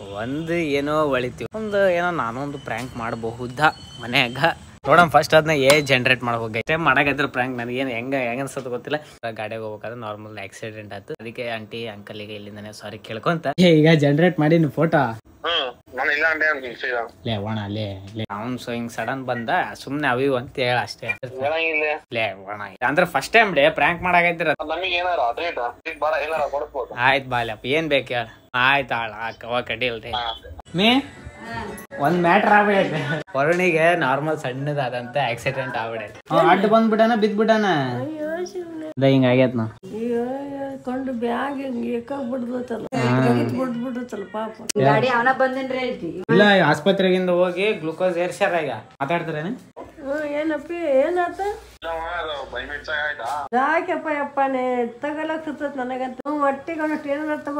ಒಂದು ಏನೋ ಒಳಿತೀವಿ, ಒಂದು ಏನೋ ನಾನು ಒಂದು ಪ್ರ್ಯಾಂಕ್ ಮಾಡಬಹುದಾ ಮನ್ಯಾಗ ನೋಡಮ್. ಫಸ್ಟ್ ಅದನ್ನ ಜನರೇಟ್ ಮಾಡ್ಬೇಕು. ಮಾಡಾಕತ್ರ ಪ್ರ್ಯಾಂಕ್ ನನಗೇನು ಹೆಂಗ ಅನ್ಸೋದು ಗೊತ್ತಿಲ್ಲ. ಗಾಡಿಯಾಗ ಹೋಗ್ಬೇಕಾದ್ರೆ ನಾರ್ಮಲ್ ಆಕ್ಸಿಡೆಂಟ್ ಆಯ್ತು, ಅದಕ್ಕೆ ಆಂಟಿ ಅಂಕಲ್ ಈಗ ಇಲ್ಲಿಂದಾನೆ ಸಾರಿ ಕೇಳ್ಕೊಂತ ಈಗ ಜನರೇಟ್ ಮಾಡಿ ಫೋಟೋ ಅವ್ನು ಸೊ ಹಿಂಗ್ ಸಡನ್ ಬಂದ ಸುಮ್ನೆ ಅವಿ ಅಂತ ಹೇಳ ಅಷ್ಟೇ. ಅಂದ್ರೆ ಫಸ್ಟ್ ಟೈಮ್ ಪ್ರ್ಯಾಂಕ್ ಮಾಡಾಕೈತಿರ. ಆಯ್ತು ಬಾಲಪ್ಪ ಏನ್ ಬೇಕು ಹೇಳ. ಆಯ್ತು ಕಡಿಲ್ರಿ ಮೀ ಒಂದ್ ಮ್ಯಾಟ್ರ್ ಆಗ್ಬಿಡೈತೆ. ವರುಣಿಗೆ ನಾರ್ಮಲ್ ಸಣ್ಣದಾದಂತ ಆಕ್ಸಿಡೆಂಟ್ ಆಗ್ಬಿಡೈತೆ. ಅಡ್ಡ ಬಂದ್ಬಿಡಾನ ಬಿದ್ಬಿಡಾನ ಹಿಂಗ ಆಗೇತ್ ನಾ ಕೊಂಡು ಬ್ಯಾಗ್ ಬಿಡ್ಬಿಡ್ತಲ್ಲ ಪಾಪ. ಗಾಡಿ ಅವನ ಬಂದೇನ್ರಿ ಐತಿ. ಇಲ್ಲ ಆಸ್ಪತ್ರೆಗಿಂದ ಹೋಗಿ ಗ್ಲೂಕೋಸ್ ಏರ್ಸ್ಯಾರ. ಈಗ ಮಾತಾಡ್ತಾರೇನೆ. ಏನಪ್ಪಿ ಏನಾತ ಯಾಕೆಪ್ಪ ಯಪ್ಪನೇ ತಗಲಕ್ ನನಗಂತ ಒಟ್ಟಿಗೆ ಅವನಷ್ಟು ಏನಾಗ್ತವ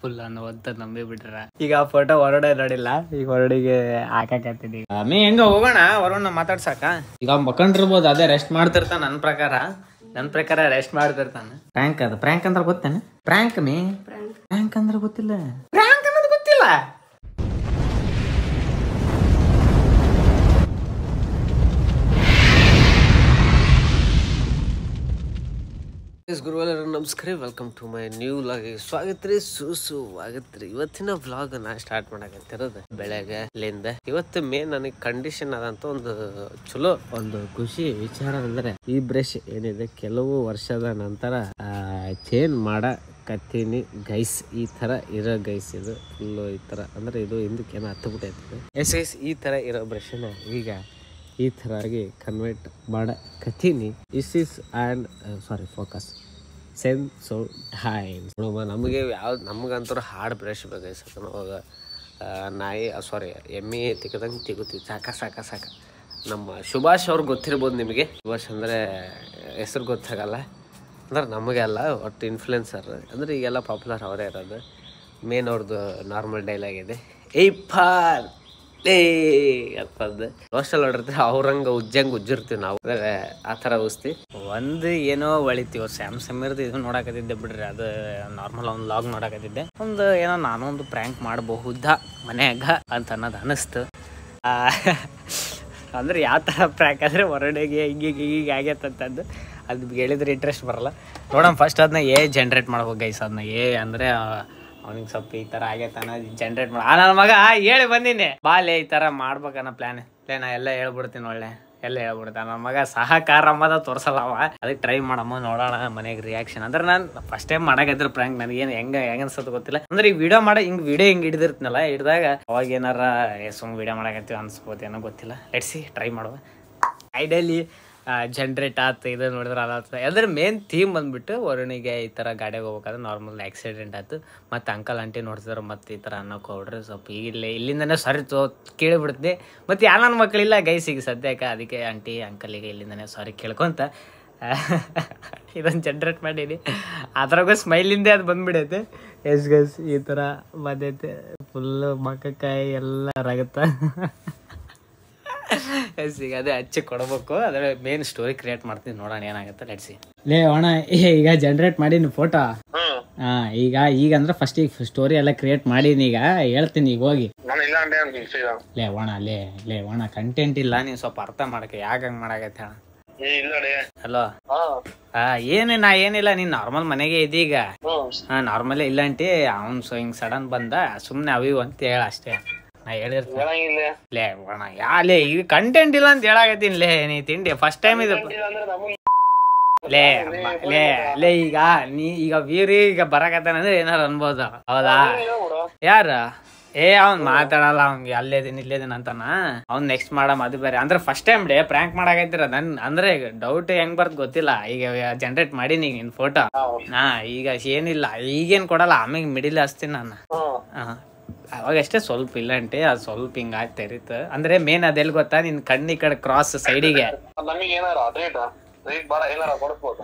ಫುಲ್ ಅನ್ನೋ ಅಂತ ನಂಬಿ ಬಿಟ್ರ. ಈಗ ಆ ಫೋಟೋ ಹೊರಡೆ ನೋಡಿಲ್ಲ, ಈಗ ಹೊರಡಿಗೆ ಹಾಕಾಕತ್ತೀನಿ. ಮೇ ಹೆಂಗ ಹೋಗೋಣ ವರುಣ ಮಾತಾಡ್ಸಾಕ. ಈಗ ಮಕ್ಕಂಡಿರ್ಬೋದು, ಅದೇ ರೆಸ್ಟ್ ಮಾಡ್ತಿರ್ತಾನ. ನನ್ ಪ್ರಕಾರ ರೆಸ್ಟ್ ಮಾಡ್ತಿರ್ತಾನ. ಪ್ರ್ಯಾಂಕ್ ಅದು ಪ್ರ್ಯಾಂಕ್ ಅಂದ್ರೆ ಗೊತ್ತೇನೆ. ಪ್ರ್ಯಾಂಕ್ ಪ್ರ್ಯಾಂಕ್ ಅಂದ್ರೆ ಗೊತ್ತಿಲ್ಲ. ಪ್ರ್ಯಾಂಕ್ ಅನ್ನೋದು ಗೊತ್ತಿಲ್ಲ. ಗುರುವಾರ ನಮಸ್ಕಾರ, welcome to my new vlog. ಸ್ವಾಗತ ರೀ, ಸುಸ್ವಾಗತ ರೀ. ಇವತ್ತಿನ ವ್ಲಾಗ್ ನಾ ಸ್ಟಾರ್ಟ್ ಮಾಡಕತ್ತಿರೋದು ಬೆಳಗ್ಗೆಲಿಂದ. ಇವತ್ತು ಮೇನ್ ನನಗೆ ಕಂಡೀಷನ್ ಆದಂತ ಒಂದು ಚಲೋ ಒಂದು ಖುಷಿ ವಿಚಾರ ಅಂದ್ರೆ, ಈ ಬ್ರಷ್ ಏನಿದೆ ಕೆಲವು ವರ್ಷದ ನಂತರ ಚೇಂಜ್ ಮಾಡಕತ್ತೀನಿ ಗೈಸ್. ಈ ತರ ಇರೋ ಗೈಸ್, ಇದು ಫುಲ್ಲು ಈ ತರ ಅಂದ್ರೆ ಇದು ಹಿಂದಕ್ಕೆ ಏನೋ ಹತ್ತಬಿಟ್ಟೈತೆ. ಎಸ್ ಈ ತರ ಇರೋ ಬ್ರಷ್ನ ಈಗ ಈ ಥರ ಆಗಿ ಕನ್ವರ್ಟ್ ಮಾಡಕತ್ತೀನಿ. ಇಸ್ ಇಸ್ ಆ್ಯಂಡ್ ಸಾರಿ ಫೋಕಸ್ ಸೆನ್ಸೋಡೈನ್. ನಮಗೆ ನಮಗಂತೂ ಹಾರ್ಡ್ ಬ್ರಷ್ ಬೇಕಾಗಿತ್ತು. ಅವಾಗ ನಾಯಿ ಎಮ್ಮೆ ತಿಕ್ಕದಂಗೆ ತಿಗುತ್ತೀವಿ. ಸಾಕ ನಮ್ಮ ಸುಭಾಷ್ ಅವ್ರಿಗೆ ಗೊತ್ತಿರ್ಬೋದು ನಿಮಗೆ. ಸುಭಾಷ್ ಅಂದರೆ ಹೆಸರು ಗೊತ್ತಾಗಲ್ಲ ಅಂದ್ರೆ ನಮಗೆ ಅಲ್ಲ, ಒಟ್ಟು ಇನ್ಫ್ಲುಯೆನ್ಸರ್ ಅಂದರೆ ಈಗೆಲ್ಲ ಪಾಪ್ಯುಲರ್ ಅವರೇ ಇರೋದು. ಮೇನ್ ಅವ್ರದ್ದು ನಾರ್ಮಲ್ ಡೈಲಾಗ್ ಇದೆ, ಏಯ್ ಫಾಲ್ ಅಂತಂದು. ಹಾಸ್ಟೆಲ್ ಹೊಡಿರ್ತೀವಿ, ಅವ್ರಂಗ ಉಜ್ಜಿರ್ತೀವಿ ನಾವು. ಆ ಥರ ಉಸ್ತಿ ಒಂದು ಏನೋ ಒಳಿತೀವಿ. ಸ್ಯಾಮ್ಸಂಗ್ ಇದು ನೋಡಾಕತ್ತಿದ್ದೆ ಬಿಡ್ರಿ. ಅದು ನಾರ್ಮಲ್ ಒಂದು ಲಾಗ್ ನೋಡಾಕತ್ತಿದ್ದೆ. ಒಂದು ಏನೋ ನಾನು ಒಂದು ಪ್ರ್ಯಾಂಕ್ ಮಾಡಬಹುದಾ ಮನ್ಯಾಗ ಅಂತ ಅನ್ನೋದು ಅನಿಸ್ತು. ಅಂದ್ರೆ ಯಾವ ಥರ ಪ್ರ್ಯಾಂಕ್ ಅಂದರೆ ಹೊರಡೆಗೆ ಹೀಗೆ ಆಗೈತಂತಂದು ಅದು ಹೇಳಿದ್ರೆ ಇಂಟ್ರೆಸ್ಟ್ ಬರಲ್ಲ. ನೋಡಮ್ ಫಸ್ಟ್ ಅದನ್ನ ಜನರೇಟ್ ಮಾಡ್ಬೇಕು ಗೈಸ್. ಅದನ್ನ ಅಂದರೆ ಅವ್ನಿಗೆ ಸ್ವಲ್ಪ ಈ ತರ ಆಗೈತಾನ ಜನರೇಟ್ ಮಾಡ. ನನ್ನ ಮಗ ಹೇಳಿ ಬಂದಿನಿ ಬಾಲೆ ಈ ತರ ಮಾಡ್ಬೇಕನ್ನ ಪ್ಲಾನ್ ನಾ ಎಲ್ಲ ಹೇಳ್ಬಿಡ್ತೀನಿ. ಎಲ್ಲ ಹೇಳ್ಬಿಡ್ತಾನ ನನ್ನ ಮಗ. ಸಹಕಾರ ಅಂಬದ ತೋರ್ಸಲ್ಲ ಅವ. ಅದಕ್ಕೆ ಟ್ರೈ ಮಾಡಮ್ಮ ನೋಡೋಣ ಮನೆಗೆ ರಿಯಾಕ್ಷನ್. ಅಂದ್ರೆ ನಾನು ಫಸ್ಟ್ ಟೈಮ್ ಮಾಡಾಕತ್ರ ಪ್ರ್ಯಾಂಕ್ ನನಗೇನು ಹೆಂಗ ಅನ್ಸೋದು ಗೊತ್ತಿಲ್ಲ. ಅಂದ್ರೆ ಈಗ ವಿಡಿಯೋ ಹಿಂಗ್ ಹಿಡಿದಿರ್ತನಲ್ಲ, ಹಿಡ್ದಾಗ ಅವಾಗ ಏನಾರ ಸುಮ್ ವಿಡಿಯೋ ಮಾಡಾಕತ್ತೀವಿ ಅನ್ಸ್ಬೋದು, ಏನೋ ಗೊತ್ತಿಲ್ಲ. ಲೆಟ್ಸಿ ಟ್ರೈ ಮಾಡುವ. ಐಡಿಯಲಿ ಜನ್ರೇಟ್ ಆಯ್ತು. ಇದು ನೋಡಿದ್ರೆ ಅದಾಗ್ತದೆ. ಅಂದ್ರೆ ಮೇನ್ ಥೀಮ್ ಬಂದ್ಬಿಟ್ಟು ವರುಣಿಗೆ ಈ ಥರ ಗಾಡಿಯಾಗ ಹೋಗ್ಬೇಕಾದ್ರೆ ನಾರ್ಮಲ್ ಆಕ್ಸಿಡೆಂಟ್ ಆಯ್ತು. ಮತ್ತು ಅಂಕಲ್ ಆಂಟಿ ನೋಡ್ತಿದ್ರು. ಮತ್ತು ಈ ಥರ ಅನ್ನೋಕೆ ಹೋಗ್ರಿ ಸ್ವಲ್ಪ ಇಲ್ಲಿಂದನೇ ಸಾರಿ ಕೇಳಿಬಿಡ್ತೀನಿ. ಮತ್ತು ನನ್ನ ಮಕ್ಕಳಿಲ್ಲ ಗೈಸಿಗೆ ಸದ್ಯಕ್ಕೆ, ಅದಕ್ಕೆ ಆಂಟಿ ಅಂಕಲಿಗೆ ಇಲ್ಲಿಂದನೇ ಸಾರಿ ಕೇಳ್ಕೊಂತ ಇದನ್ನು ಜನ್ರೇಟ್ ಮಾಡೀನಿ. ಅದ್ರಾಗ ಸ್ಮೈಲಿಂದೇ ಅದು ಬಂದ್ಬಿಡೈತೆ. ಎಸ್ ಗೈಸ್ ಈ ಥರ ಬಂದೈತೆ. ಫುಲ್ಲು ಮಕ್ಕಕಾಯಿ ಎಲ್ಲ ರಗತ್ತ. ಈಗ ಅದೇ ಹಚ್ಚಿ ಕೊಡ್ಬೇಕು. ಅದ್ರ ಮೇನ್ ಸ್ಟೋರಿ ಕ್ರಿಯೇಟ್ ಮಾಡ್ತೀನಿ, ನೋಡೋಣ ಏನಾಗುತ್ತೆ. ಲೆಟ್ಸಿ ಅಣ್ಣ ಈಗ ಜನರೇಟ್ ಮಾಡೀನಿ ಫೋಟೋ. ಈಗ ಅಂದ್ರೆ ಫಸ್ಟ್ ಈಗ ಸ್ಟೋರಿ ಎಲ್ಲ ಕ್ರಿಯೇಟ್ ಮಾಡೀನಿ. ಈಗ ಹೇಳ್ತೀನಿ ಈಗ ಹೋಗಿ. ಒಣ ಕಂಟೆಂಟ್ ಇಲ್ಲ. ನೀನ್ ಸ್ವಲ್ಪ ಅರ್ಥ ಮಾಡಕ್ಕೆ ಯಾಕೆ ಹಂಗ್ ಮಾಡಾಕತ್ತೆ ಅಣ್ಣ. ಹಲೋ ಏನಿಲ್ಲ, ನೀನ್ ನಾರ್ಮಲ್ ಮನೆಗೆ ಇದೀಗ. ನಾರ್ಮಲೇ ಇಲ್ಲ ಆಂಟಿ ಅವ್ನು ಸೊ ಹಿಂಗ್ ಸಡನ್ ಬಂದ ಸುಮ್ನೆ ಅವಿ ಅಂತ ಹೇಳ ಅಷ್ಟೇ. ನಾ ಹೇಳಿರ್ತೀನಿ ಈಗ ಕಂಟೆಂಟ್ ಇಲ್ಲ ಅಂತ ಹೇಳಾಕತ್ತೀನಿ. ನೀ ತಿಂಡಿ ಫಸ್ಟ್ ಟೈಮ್ ಇದು ಈಗ ವೀರಿ ಈಗ ಬರಾಕತ್ತಾನಂದ್ರೆ ಏನಾರು ಅನ್ಬೋದು. ಹೌದಾ? ಯಾರ ಅವ್ನ್ ಮಾತಾಡಲ್ಲ. ಅವ್ನ್ಗೆ ಇಲ್ಲೇದಿನ ಅಂತಾನ. ಅವ್ನ್ ನೆಕ್ಸ್ಟ್ ಮಾಡಮ್ ಅದು ಬೇರೆ. ಅಂದ್ರೆ ಫಸ್ಟ್ ಟೈಮ್ ಪ್ರ್ಯಾಂಕ್ ಮಾಡಾಕತ್ತಿರ. ಅಂದ್ರೆ ಡೌಟ್ ಹೆಂಗ್ ಬರ್ತ್ ಗೊತ್ತಿಲ್ಲ. ಈಗ ಜನರೇಟ್ ಮಾಡೀನಿ ಈಗ ನಿನ್ ಫೋಟೋ. ಈಗ ಏನಿಲ್ಲ, ಈಗೇನ್ ಕೊಡಲ್ಲ. ಆಮೇಲೆ ಮಿಡಿಲ್ ಹಚ್ತೀನಿ ನಾನು. ಅವಾಗ ಅಷ್ಟೇ ಸ್ವಲ್ಪ ಇಲ್ಲ ಅಂಟಿ. ಅದು ಸ್ವಲ್ಪ ಹಿಂಗ ಆಗ್ತಾ ಇರುತ್ತೆ. ಅಂದ್ರೆ ಮೇನ್ ಅದೆಲ್ಲಿ ಗೊತ್ತಾ, ನಿನ್ ಕಣ್ಣಿ ಕಡೆ ಕ್ರಾಸ್ ಸೈಡಿಗೆ.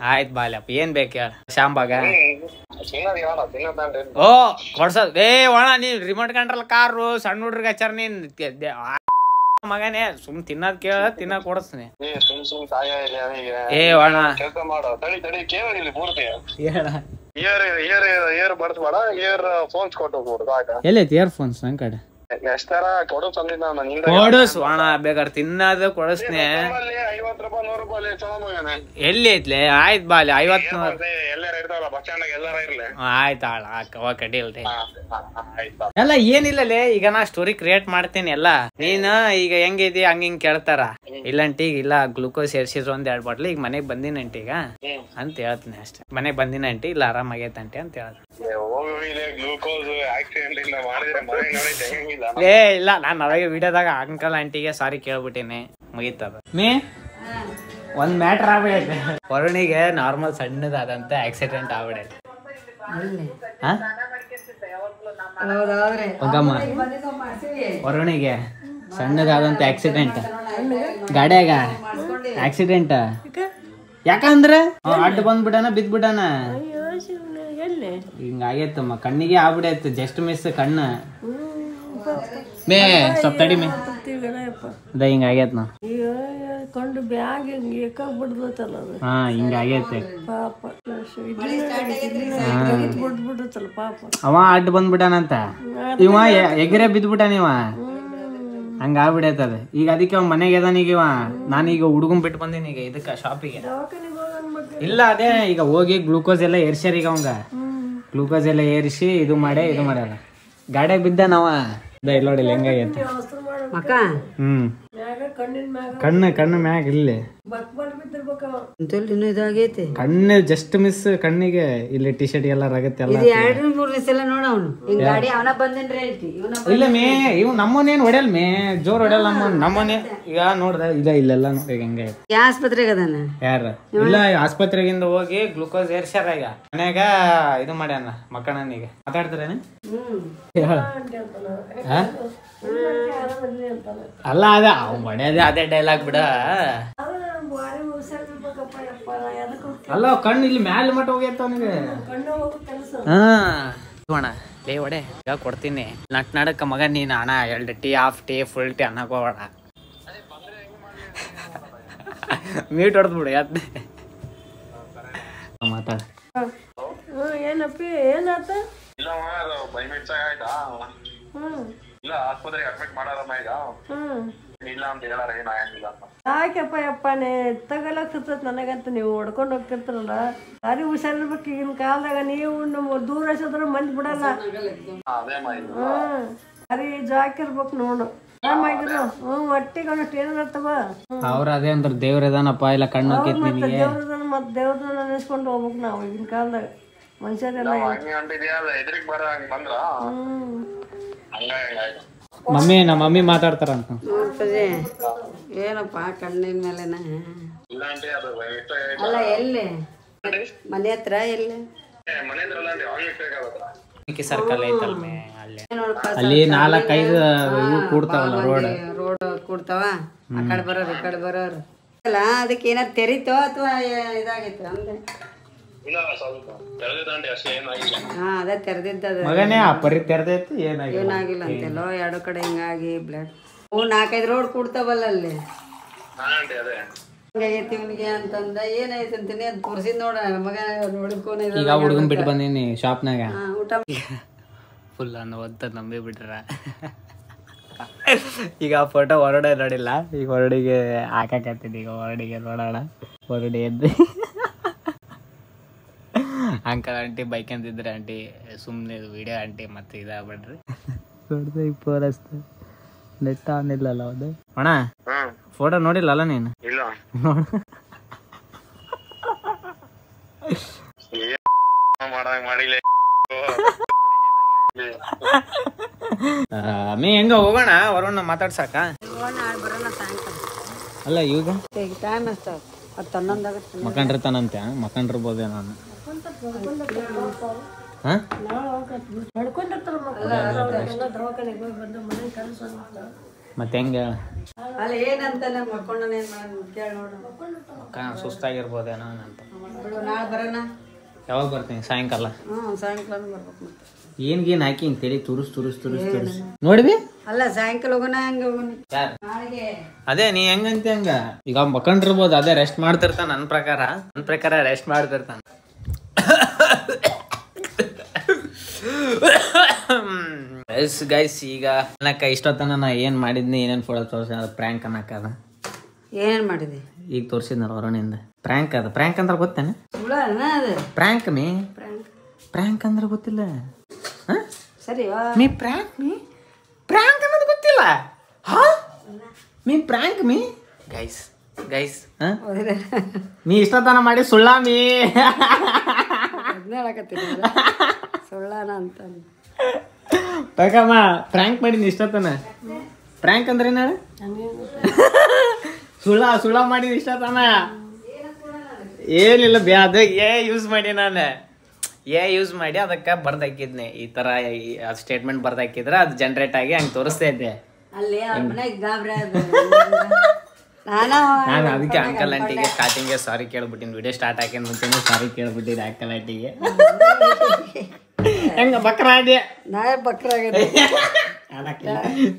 ಆಯ್ತು ಬಾಲಪ್ಪ ಏನ್ ಬೇಕು ಹೇಳ. ಶಾಂಬಾಗ ಓ ಕೊಡ್ಸೋದ್. ಒಣ ನೀನ್ ರಿಮೋಟ್ ಕಂಟ್ರೋಲ್ ಕಾರು ಸಣ್ಣ ಹುಡ್ರಿಗೆ ಹಚ್ಚಾರ. ನೀನ್ ಮಗನೇ ಸುಮ್ ತಿನ್ನೋದ್ ಕೇಳ, ತಿನ್ನಕ್ ಕೊಡಸ್ತೀನಿ. ಇಯರ್ ಬರ್ಸ್ಬೇಡ, ಇಯರ್ ಫೋನ್ಸ್ ಕೊಟ್ಟು ಹೋಗ್ಬಿಡು ಸಾಕ. ಎಲ್ಲೈತಿ ಇಯರ್ಫೋನ್ಸ್ ನನ್ ಕಡೆ? ಎಷ್ಟರ ಕೊಡು ತಂದಿದ್ದ ನಾನು ಹಿಂದೆ. ಕೊಡಸ್ ಅಣ್ಣ, ಬೇಕಾದ್ರೆ ತಿನ್ನೋದು ಕೊಡಸ್ನೆ. 50 ರೂಪಾಯಿ 100 ರೂಪಾಯಿ ಚಲೋ ಎಲ್ಲಿ ಐತ್ಲೆ? ಆಯ್ತು ಬಾಲಿ 50 ಎಲ್ಲಾರ ಇರ್ತಾವಲ್ಲ ಬಸ್ ಸ್ಟ್ಯಾಂಡ್ ಎಲ್ಲಾರ ಇರ್ಲಿ. ಆಯ್ತು ಆಳ ಕಡಿಲ್ರಿ ಆಯ್ತಾ. ಎಲ್ಲ ಏನಿಲ್ಲಲೇ, ಈಗ ನಾ ಸ್ಟೋರಿ ಕ್ರಿಯೇಟ್ ಮಾಡ್ತೀನಿ ಎಲ್ಲ. ನೀನ್ ಈಗ ಹೆಂಗಿದಿ ಹಂಗಿಂಗ್ ಕೇಳ್ತಾರ. ಇಲ್ಲಂಟಿ ಇಲ್ಲ ಗ್ಲೂಕೋಸ್ ಸೇರ್ಸಿದ್ರು 1-2 ಬಾಟ್ಲ್. ಈಗ ಮನೆಗ್ ಬಂದಿನಂಟಿ ಈಗ ಅಂತ ಹೇಳ್ತೀನಿ ಅಷ್ಟೇ. ಮನೆಗ್ ಬಂದಿನಂಟಿ, ಇಲ್ಲ ಆರಾಮಾಗೈತಂಟಿ ಅಂತ ಹೇಳ್ತೀನಿ. ಗ್ಲೂಕೋಸ್ ಆಕ್ಸಿಡೆಂಟ್ ಇಂದ ಮಾಡಿದ್ರೆ ಮನೆ ನೋಡಿ ತೆಗಿಂಗಿಲ್ಲ. ಏ ಇಲ್ಲ, ನಾನು ಅವಾಗ ವಿಡಿಯೋದಾಗ ಅಂಕಲ್ ಆಂಟಿಗೆ ಸಾರಿ ಕೇಳ್ಬಿಟ್ಟಿನಿ, ಮುಗೀತದ. ಮೀ ಒಂದ್ ಮ್ಯಾಟ್ರ್ ಆಗ್ಬಿಡೈತೆ. ವರುಣಿಗೆ ನಾರ್ಮಲ್ ಸಣ್ಣದಾದಂತ ಆಕ್ಸಿಡೆಂಟ್ ಆಗ್ಬಿಡೈತೆ. ಹೋಗಮ್ಮ, ವರುಣಿಗೆ ಸಣ್ಣದಾದಂತ ಆಕ್ಸಿಡೆಂಟ್, ಗಾಡಿಯಾಗ ಆಕ್ಸಿಡೆಂಟ್. ಯಾಕಂದ್ರೆ ಅಡ್ಡ ಬಂದ್ಬಿಡಾನ, ಬಿದ್ಬಿಡಾನ. ಹಿಂಗಾಗೈತಮ್ಮ, ಕಣ್ಣಿಗೆ ಆಗ್ಬಿಡೈತೆ. ಜಸ್ಟ್ ಮಿಸ್ ಕಣ್ಣ ಮೇ ಸ್ವಲ್ಪ ತಡಿ ಮೇ, ಅದ ಹಿಂಗಾಗೈತ್ ನಾ ಕೊಂಡು ಬ್ಯಾಗ್ ಬಿಡ್ದತ್ತಲ್ಲ ಅದು. ಹಾ ಹಿಂಗಾಗೈತೆ ಪಾಪ ಬಿಡ್ಬಿಡುತ್ತಲ್ಲ ಪಾಪ. ಅವ ಅಡ್ಡ ಬಂದ್ಬಿಟ್ಟಾನಂತ, ಇವ ಎಗರೆ ಬಿದ್ಬಿಟ್ಟಾನ. ಇವ ಹಂಗ ಆಗ್ಬಿಡೈತದ. ಈಗ ಅದಕ್ಕೆ ಅವ್ ಮನೆಗೆ ಅದಾನೀಗ. ಇವ ನಾನೀಗ ಹುಡುಗನ್ ಬಿಟ್ಟು ಬಂದೀನಿ ಈಗ ಇದಕ್ಕ ಶಾಪಿಗೆ. ಇಲ್ಲ ಅದೇ ಈಗ ಹೋಗಿ ಗ್ಲೂಕೋಸ್ ಎಲ್ಲ ಏರ್ಸ್ಯಾರ. ಈಗ ಅವಂಗ ಗ್ಲೂಕೋಸ್ ಎಲ್ಲ ಏರಿಸಿ ಇದು ಮಾಡಲ್ಲ. ಗಾಡಿಯಾಗ ಬಿದ್ದ ನಾವ ಇಲ್ಲ ನೋಡಿಲ್ಲ ಹೆಂಗಾಗೈತೆ. ಕಣ್ಣು ಮ್ಯಾಗ ಇಲ್ಲಿ ಇದಾಗೈತೆ. ಕಣ್ಣು ಜಸ್ಟ್ ಮಿಸ್ ಕಣ್ಣಿಗೆ. ಇಲ್ಲಿ ಟಿ ಶರ್ಟ್ ಎಲ್ಲ ರಗತ್ತೆ ಎಲ್ಲ. ಇಲ್ಲ ಮೇ ಇವ್ ನಮ್ಮನೇನ್ ಹೊಡೆಯಲ್ ಮೇ, ಜೋರ್ ಹೊಡೆಯಲ್ಲ ನಮ್ಮನೆ. ಈಗ ನೋಡ್ದ ಇಲ್ಲ ಇಲ್ಲೆಲ್ಲ ನೋಡಿ ಹೆಂಗೈತೆ. ಆಸ್ಪತ್ರೆಗೆ ಅದಾನ ಯಾರ? ಇಲ್ಲ ಆಸ್ಪತ್ರೆಗಿಂದ ಹೋಗಿ ಗ್ಲೂಕೋಸ್ ಏರ್ಸ್ಯಾರ. ಈಗ ಮನ್ಯಾಗ ಇದು ಮಾಡ್ಯಾನ ಮಕ್ಕಳನಿಗೆ. ಮಾತಾಡ್ತಾರೇನ? ಅಲ್ಲ ಅದ ಅವ್ ಹೊಡೆಯದೇ ಅದೇ ಡೈಲಾಗ್ ಬಿಡ. ಅಲ್ಲ ಕಣ್ಣು ಇಲ್ಲಿ ಮ್ಯಾಲ ಮಟ್ಟ ಹೋಗ್ಯತ್ತ ಅವನಿಗೆ. ಹಾ ಲೇ ಒಡೆ ಈಗ ಕೊಡ್ತೀನಿ. ನಡಕ ಮಗ ನೀನ್ ಅಣ್ಣ 2 tea, half tea, full tea ಅನ್ನಕೋಬೇಡ. ಮೀಟ್ ಹೊಡೆದ್ಬಿಡು ಯಾತ್ನೆ. ಮಾತಾಡ. ಏನಪ್ಪಿ ಏನಾತ? ಇಲ್ಲ ಆಸ್ಪತ್ರೆಗೆ ಅಡ್ಮಿಟ್ ಮಾಡಾರಮ್ಮ ಈಗ. ಇಲ್ಲ ಅಂತ ಹೇಳಾರ, ಏನಾಗಿಲ್ಲ. ಯಾಕೆಪ್ಪ ಯಪ್ಪನೇ ತಗಲಕ್ತದ ನನಗಂತ. ನೀವು ಹೊಡ್ಕೊಂಡು ಹೋಗ್ತಿರ್ತಾರಲ್ಲ, ಯಾರಿ ಹುಷಾರಿರ್ಬೇಕು. ಈಗಿನ ಕಾಲದಾಗ ನೀವು ನಮ್ಮ ದೂರ ಹಸಿದ್ರೆ ಮಂದಿ ಬಿಡಲ್ಲ. ಯಾರಿ ಜಾಕಿರ್ಬೇಕು ನೋಡು. ಆರಾಮಾಗಿರು. ಒಟ್ಟಿಗೆ ಏನಾಗ್ತವ. ಅವ್ರ ಅದೇ ಅಂದ್ರೆ ದೇವ್ರ ಇದಾನಪ್ಪ, ಇಲ್ಲ ಕಣ್ಣು ದೇವ್ರದನ್ನ ಮತ್ತೆ ದೇವ್ರದನ್ನ ನೆನೆಸ್ಕೊಂಡು ಹೋಗ್ಬೇಕು ನಾವು ಈಗಿನ ಕಾಲದಾಗ. ಮನುಷ್ಯರೆಲ್ಲ ಎದುರಿಗೆ ಬರ ಬಂದ್ರ ಮಮ್ಮಿ ನಮ್ಮ ಮಮ್ಮಿ ಮಾತಾಡ್ತಾರಂತ. ಏನಪ್ಪ ಕಣ್ಣಿನ ಮೇಲೆನ? ಅಲ್ಲ ಎಲ್ಲಿ ಮನೆ ಹತ್ರ? ಎಲ್ಲಿ ಸರ್ಕಲ್ ಐತಲ್ ಮೇ, ಅಲ್ಲಿ 4-5 ಇವು ಕೂಡ್ತಾವಲ್ಲ, ರೋಡ್ ಕೂಡ್ತಾವ. ಆ ಕಡೆ ಬರೋರು ಈ ಕಡೆ ಬರೋರು ಅಲ್ಲ. ಅದಕ್ಕೆ ಏನಾದ್ರು ತೆರಿತೋ ಅಥವಾ ಇದಾಗೈತೆ ಅಂದೆ? ಅದೇ ತೆರೆದಿದ್ದದ ಮಗನೇ. ಆ ಪರಿ ತೆರೆದೈತಿ, ಏನಾಗಿಲ್ಲ ಅಂತೆಲ್ಲೋ. 2 ಕಡೆ ಹಿಂಗಾಗಿ ಬ್ಲಡ್ 4-5 ರೋಡ್ ಕೂಡ್ತಾವಲ್ಲ ಅಲ್ಲಿ. ಹಿಂಗಾಗೈತಿ ಇವನಿಗೆ ಅಂತಂದ. ಏನಾಯ್ತು ಅಂತೀನಿ ಅದು ತೋರ್ಸಿದ್ ನೋಡ ಮಗ. ನೋಡಿದ್ಕೋನ ಈಗ ಹುಡುಗನ್ ಬಿಟ್ಟು ಬಂದೀನಿ ಶಾಪ್ನಾಗ. ಊಟ ಫುಲ್ ಅನ್ನೋ ಒತ್ತ ನಂಬಿ ಬಿಟ್ರ. ಈಗ ಆ ಫೋಟೋ ಹೊರಡೆ ನೋಡಿಲ್ಲ. ಈಗ ಹೊರಡಿಗೆ ಹಾಕಕತ್ತೀನಿ. ಈಗ ಹೊರಡಿಗೆ ನೋಡೋಣ. ಹೊರಡಿ ಎದ್ದು ಅಂಕಲ್ ಆಂಟಿ ಬೈಕ್ ಅಂತಿದ್ರೆ ಆಂಟಿ ಸುಮ್ಮನೆ ವಿಡಿಯೋ ಆಂಟಿ ಮತ್ತೆ ಇದಾಗ್ಬಿಡ್ರಿ. ನೋಡ್ದೆ ಈಗ ಫೋರಸ್ತ ನೆಟ್ ಆನ್ ಇಲ್ಲಲ್ಲ ಅದು. ಅಣ್ಣ ಫೋಟೋ ನೋಡಿಲ್ಲಲ್ಲ ನೀನು? ಮೇ ಹೆಂಗ ಹೋಗೋಣ ವರುಣ ಮಾತಾಡ್ಸಾಕ? ಅಲ್ಲ ಇವಾಗ ಮಕ್ಕಂಡಿರ್ತಾನಂತೆ. ಮಕ್ಕಂಡಿರ್ಬೋದೇ ನಾನು. ಮತ್ತೆ ಹೆಂಗ ಸುಸ್ತಾಗಿರ್ಬೋದೇನೋ ಅಂತ. ಯಾವಾಗ ಬರ್ತೀನಿ? ಸಾಯಂಕಾಲ. ಏನ್ ಹಾಕಿ ಹಿಂಗ್ ತಲೆ ತುರುಸ್ ನೋಡ್ವಿ. ಅಲ್ಲ ಸಾಯಂಕಾಲ ಹೋಗೋಣ. ಹಂಗ ಹೋಗೋಣ. ಅದೇ ನೀ ಹೆಂಗಂತ ಹಂಗ. ಈಗ ಮಕ್ಕಂಡಿರ್ಬೋದು, ಅದೇ ರೆಸ್ಟ್ ಮಾಡ್ತಿರ್ತಾನ. ನನ್ನ ಪ್ರಕಾರ ರೆಸ್ಟ್ ಮಾಡ್ತಿರ್ತಾನ. ಗೈಸ್ ಈಗ ಅನ್ನಕ್ಕ ಇಷ್ಟೊತ್ತನ ನಾ ಏನು ಮಾಡಿದ್ನಿ ಏನೇನು ಫೋಟೋ ತೋರಿಸಿ ಅದು ಪ್ರ್ಯಾಂಕ್ ಅನ್ನಕ್ಕ ಅದ. ಏನೇನು ಮಾಡಿದೆ ಈಗ ತೋರಿಸಿದ್ನಲ್ಲ ಹೊರಣಿಂದ ಪ್ರ್ಯಾಂಕ್ ಅದ. ಪ್ರ್ಯಾಂಕ್ ಅಂದ್ರೆ ಗೊತ್ತೇನೆ? ಅದು ಪ್ರ್ಯಾಂಕ್ ಪ್ರ್ಯಾಂಕ್ ಅಂದ್ರೆ ಗೊತ್ತಿಲ್ಲ. ಸರಿ ಪ್ರ್ಯಾಂಕ್ ಅನ್ನೋದು ಗೊತ್ತಿಲ್ಲ. ಪ್ರ್ಯಾಂಕ್ ಗೈಸ್ ನೀ ಇಷ್ಟತನ ಮಾಡಿ ಸುಳ್ಳಾಮಿ ಅದನ್ನೇ ಹೇಳಕತ್ತೀನಿ ಸುಳ್ಳಾನ ಅಂತ ತಕಮ್ಮ ಪ್ರ್ಯಾಂಕ್ ಮಾಡಿದ್ನಿ ಇಷ್ಟತನ. ಪ್ರ್ಯಾಂಕ್ ಅಂದ್ರೆ ಏನ? ಸುಳ್ಳ ಮಾಡಿದ್ ಇಷ್ಟತನ ಏನಿಲ್ಲ ಅದ ಯೂಸ್ ಮಾಡಿ ನಾನು ಯೂಸ್ ಮಾಡಿ ಅದಕ್ಕೆ ಬರ್ದಾಕಿದ್ನಿ. ಈ ತರ ಸ್ಟೇಟ್ಮೆಂಟ್ ಬರ್ದಾಕಿದ್ರೆ ಅದು ಜನರೇಟ್ ಆಗಿ ಹಂಗೆ ತೋರಿಸ್ತಾ ಇದ್ದೆ. ನಾನು ಅದಕ್ಕೆ ಅಂಕಲ್ ಆಂಟಿಗೆ ಸ್ಟಾರ್ಟಿಂಗ್ಗೆ ಸಾರಿ ಕೇಳ್ಬಿಟ್ಟಿನಿ. ವಿಡಿಯೋ ಸ್ಟಾರ್ಟ್ ಹಾಕಿದ ಮುಂಚೆನೇ ಸಾರಿ ಕೇಳ್ಬಿಟ್ಟಿದ್ದೆ ಅಂಕಲ್ ಆಂಟಿಗೆ. ಹೆಂಗ ಬಕ್ರಾದೆ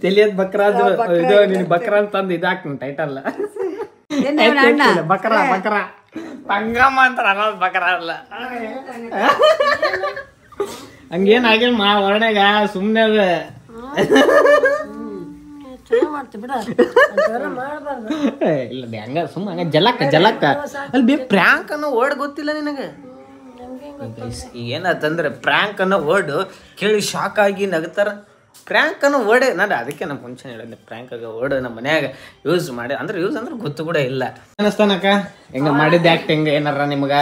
ತಿಳಿಯೋದ್ ಬಕ್ರಾದು ಇದು ನೀನು ಬಕ್ರ ಅಂತಂದು ಇದಾಕ್ತೀನಿ ಟೈಟಲ್. ಬಕ್ರ ಪಂಗಮ್ಮ ಅಂತ ಅನ್ನೋದು ಬಕ್ರ ಅಲ್ಲ. ಹಂಗೇನಾಗಿಲ್ಲ ಹೊರಡ್ಯಾಗ ಸುಮ್ಮನೆ ಅದ. ಇಲ್ಲ ಹಂಗ ಸುಮ್ಮ ಹಂಗ ಜಲಕ್ಕ ಅಲ್ಲಿ ಪ್ರ್ಯಾಂಕ್ ಅನ್ನೋ ವರ್ಡ್ ಗೊತ್ತಿಲ್ಲ ನಿನಗೆ? ಏನಂತಂದ್ರೆ ಪ್ರ್ಯಾಂಕ್ ಅನ್ನೋ ವರ್ಡ್ ಕೇಳಿ ಶಾಕ್ ಆಗಿ ನಗ್ತಾರ. ಪ್ರ್ಯಾಂಕ್ ಅನ್ನೋ ವರ್ಡ್ ನಾನು ಅದಕ್ಕೆ ನಮ್ಮ ಫಂಕ್ಷನ್ ಹೇಳಿದ್ದೆ. ಪ್ರ್ಯಾಂಕ್ ಆಗೋ ವರ್ಡ್ ನಮ್ಮ ಮನ್ಯಾಗ ಯೂಸ್ ಮಾಡಿ ಅಂದ್ರೆ ಗೊತ್ತು ಕೂಡ ಇಲ್ಲ. ಅನಸ್ತಾನಕ್ಕ ಹೆಂಗ ಮಾಡಿದ್ದೆ ಆಕ್ಟಿಂಗ್ ಏನಾರ ನಿಮ್ಗ?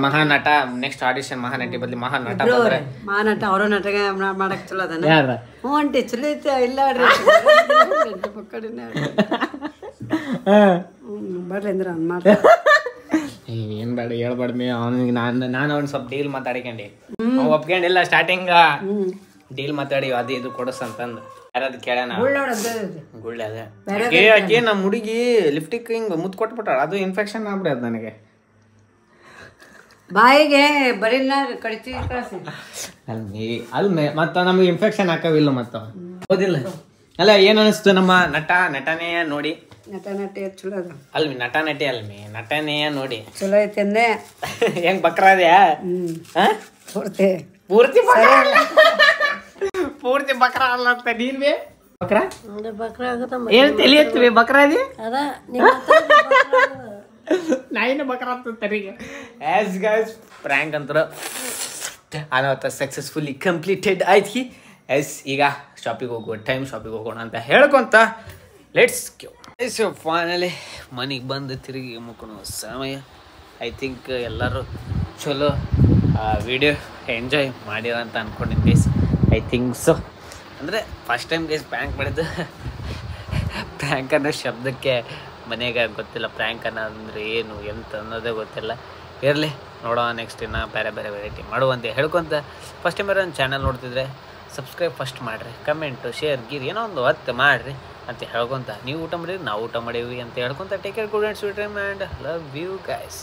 ಮಹಾನಟ ನೆಕ್ಸ್ಟ್ ಆಡಿಷನ್ ಮಹಾನಟಿ ಬದ್ಲಿ ಮಹಾನಟ ಬಂದ್ರೆ ಮಹಾನಟ ಅವರ ನಟಗ ಮಾಡಕ್ ಚಲೋ ಅದ. ಯಾರ ಹ್ಞೂ ಅಂಟಿ ಚಲೋ ಐತಿ ಇಲ್ಲ ಬರ್ರಿ ಅಂದ್ರೆ ಅವ್ನು ಮಾಡ್ತಾರೆ. ಏನ್ ಬೇಡ ಹೇಳ್ಬಾರ್ದು ಅವನಿಗೆ. ನಾನು ಅವ್ನು ಸ್ವಲ್ಪ ಡೀಲ್ ಮಾತಾಡ್ಕೊಂಡಿ ಒಪ್ಕೊಂಡಿಲ್ಲ. ಸ್ಟಾರ್ಟಿಂಗ್ ಡೀಲ್ ಮಾತಾಡಿ ಅದು ಇದು ಕೊಡಸಂತಂದು ಯಾರದ್ ಕೇಳ್ಯಾನ ಗುಳ್ಳೆ ಅದೇ ಆಕೆ ನಮ್ಮ ಹುಡುಗಿ ಲಿಫ್ಟಿಕ್ ಹಿಂಗ್ ಮುತ್ ಕೊಟ್ಬಿಟ್ಟಾಳ. ಅದು ಇನ್ಫೆಕ್ಷನ್ ಆಗ್ಬಿಡೋದು ನನಗೆ ಬಾಯಿಗೆ ಬರೀನ ಕಡಿತಿ ಕಳಿಸಿ ಅಲ್ಲಿ ಮತ್ತ ನಮಗೆ ಇನ್ಫೆಕ್ಷನ್ ಹಾಕವಿಲ್ಲ ಮತ್ತ ಓದಿಲ್ಲ ಅಲ್ಲ. ಏನ್ ಅನಿಸ್ತು ನಮ್ಮ ನಟನೆ ನೋಡಿ? ನಟಿ ಚಲೋ ಅದ ಅಲ್ಮಿ ನಟಿ ಅಲ್ಮಿ ನಟನೆಯ ನೋಡಿ ಚಲೋ ಐತಿ ಅಂದೆ. ಹೆಂಗ್ ಬಕ್ರಾದ್ಯಾ? ಪೂರ್ತಿ ಬಕ್ರ ಅಲ್ಲ ಅಂತ ನೀನ್ ಬೇ ಬಕ್ರ ಏನ್ ತಿಳಿಯತ್ವಿ ಬಕ್ರಾದಿ ನಾಯಿನ ಬಕ್ರ ಅಂತರಿಗೆ. ಆಸ್ ಗೈಸ್ ಪ್ರ್ಯಾಂಕ್ ಅಂತರ ಅನಾವತ್ತ ಸಕ್ಸಸ್ಫುಲಿ ಕಂಪ್ಲೀಟೆಡ್ ಆಯ್ತು. ಎಸ್ ಈಗ ಶಾಪಿಗೆ ಹೋಗೋಣ ಅಂತ ಹೇಳ್ಕೊಂತ ಲೆಟ್ಸ್ ಗೋ. ಫೈನಲಿ ಮನೆಗೆ ಬಂದು ತಿರುಗಿ ಮುಕ್ಕೊಳೋ ಸಮಯ. ಐ ಥಿಂಕ್ ಎಲ್ಲರೂ ಚಲೋ ವಿಡಿಯೋ ಎಂಜಾಯ್ ಮಾಡಿರ ಅಂತ ಅಂದ್ಕೊಂಡಿನಿ ಗೈಸ್. I think so. ಅಂದರೆ ಫಸ್ಟ್ ಟೈಮ್ ಗೈಸ್ ಪ್ರ್ಯಾಂಕ್ ಮಾಡಿದ್ದು. ಪ್ರ್ಯಾಂಕ್ ಅನ್ನೋ ಶಬ್ದಕ್ಕೆ ಮನೆಗೆ ಗೊತ್ತಿಲ್ಲ. ಪ್ರ್ಯಾಂಕ್ ಅನ್ನೋದಂದ್ರೆ ಏನು ಎಂತ ಅನ್ನೋದೇ ಗೊತ್ತಿಲ್ಲ. ಇರಲಿ ನೋಡೋಣ ನೆಕ್ಸ್ಟ್ ಇನ್ನು ಬೇರೆ ವೆರೈಟಿ ಮಾಡುವಂತೆ ಹೇಳ್ಕೊತ ಫಸ್ಟ್ ಟೈಮ್ ನನ್ನ ಚಾನಲ್ ನೋಡ್ತಿದ್ರೆ ಸಬ್ಸ್ಕ್ರೈಬ್ ಫಸ್ಟ್ ಮಾಡಿರಿ, ಕಮೆಂಟು ಶೇರ್ ಗೀರ್ ಏನೋ ಒಂದು ಒತ್ತು ಮಾಡಿರಿ ಅಂತ ಹೇಳ್ಕೊತ ನೀವು ಊಟ ಮಾಡಿರಿ ನಾವು ಊಟ ಮಾಡೀವಿ ಅಂತ ಹೇಳ್ಕೊತ take care, good night, sweet dream and love you guys.